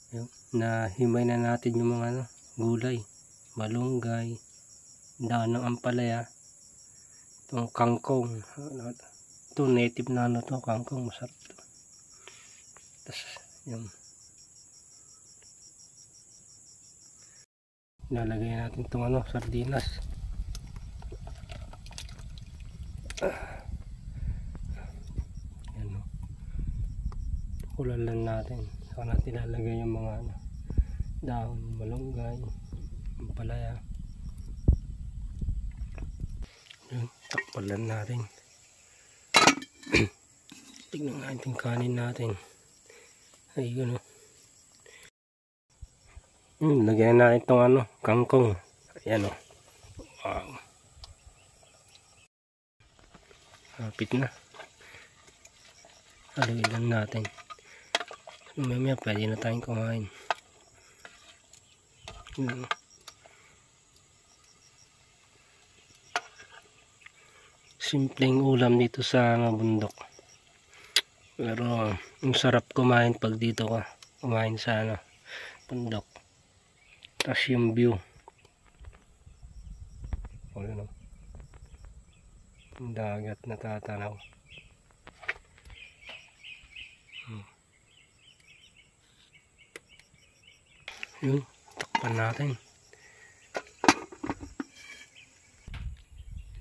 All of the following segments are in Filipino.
Yun, nahimay na natin yung mga gulay, malunggay, dahon ng ampalaya, itong kangkong. Ito native na to, kangkong, masarap to. Tapos yun, lalagay natin itong sardinas. Yan, kulalan natin. Saka natin lalagay yung mga dahon, malunggay, ampalaya. Yun, takpalan natin. Tignan natin kanin natin. Ayun, lagyan natin itong kangkong. Ayan, wow, hapit na. Haluin lang natin. Mamaya pwede na tayong kumain. Simpleng ulam dito sa bundok, pero ang sarap kumain pag dito ka kumain sa bundok. Tapos yung view, yung dagat na tatanaw. Yun, takpan natin.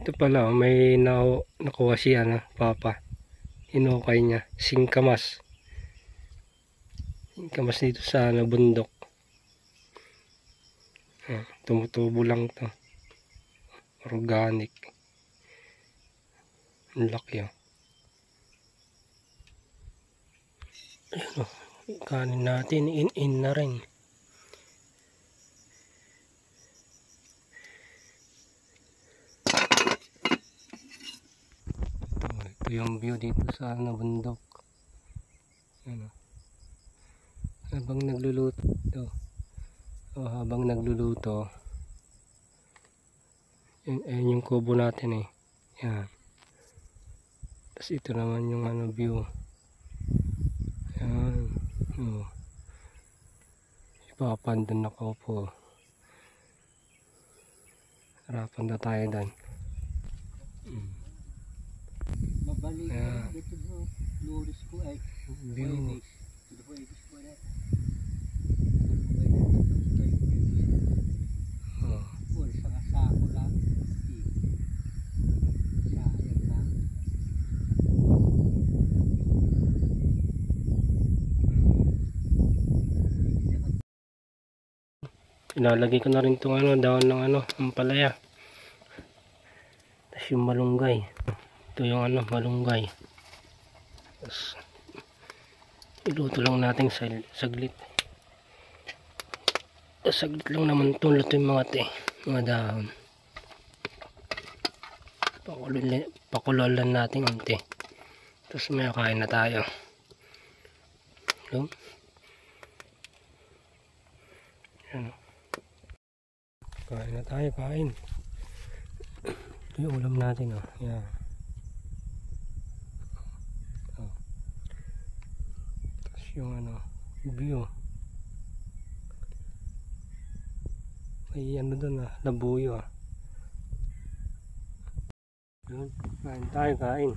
Ito pala, may nakuha siya papa. Hinukay niya, singkamas. Singkamas dito sa bundok. Tumutubo lang to. Organic. Ang laki. Ayun, kanin natin, in na rin. Ito yung view dito sa bundok. Habang nagluluto, ayun yung kubo natin yan. Tapos ito naman yung view. Yan. Ipapan doon ako po. Harapan na tayo doon. Mabalik dito sa luris ko ay view. Ilalagay ko na rin itong dahon ng ampalaya. Tapos yung malunggay. Ito yung malunggay. Tapos iluto lang natin saglit. Saglit lang naman ito. Luto yung mga dahon. Pakululan natin konti. Tapos may kain na tayo. Yan. Kain na tayo, kain. Ito yung ulam natin, yan. Tapos yung view. May doon, labuyo. Yun, kain tayo, kain.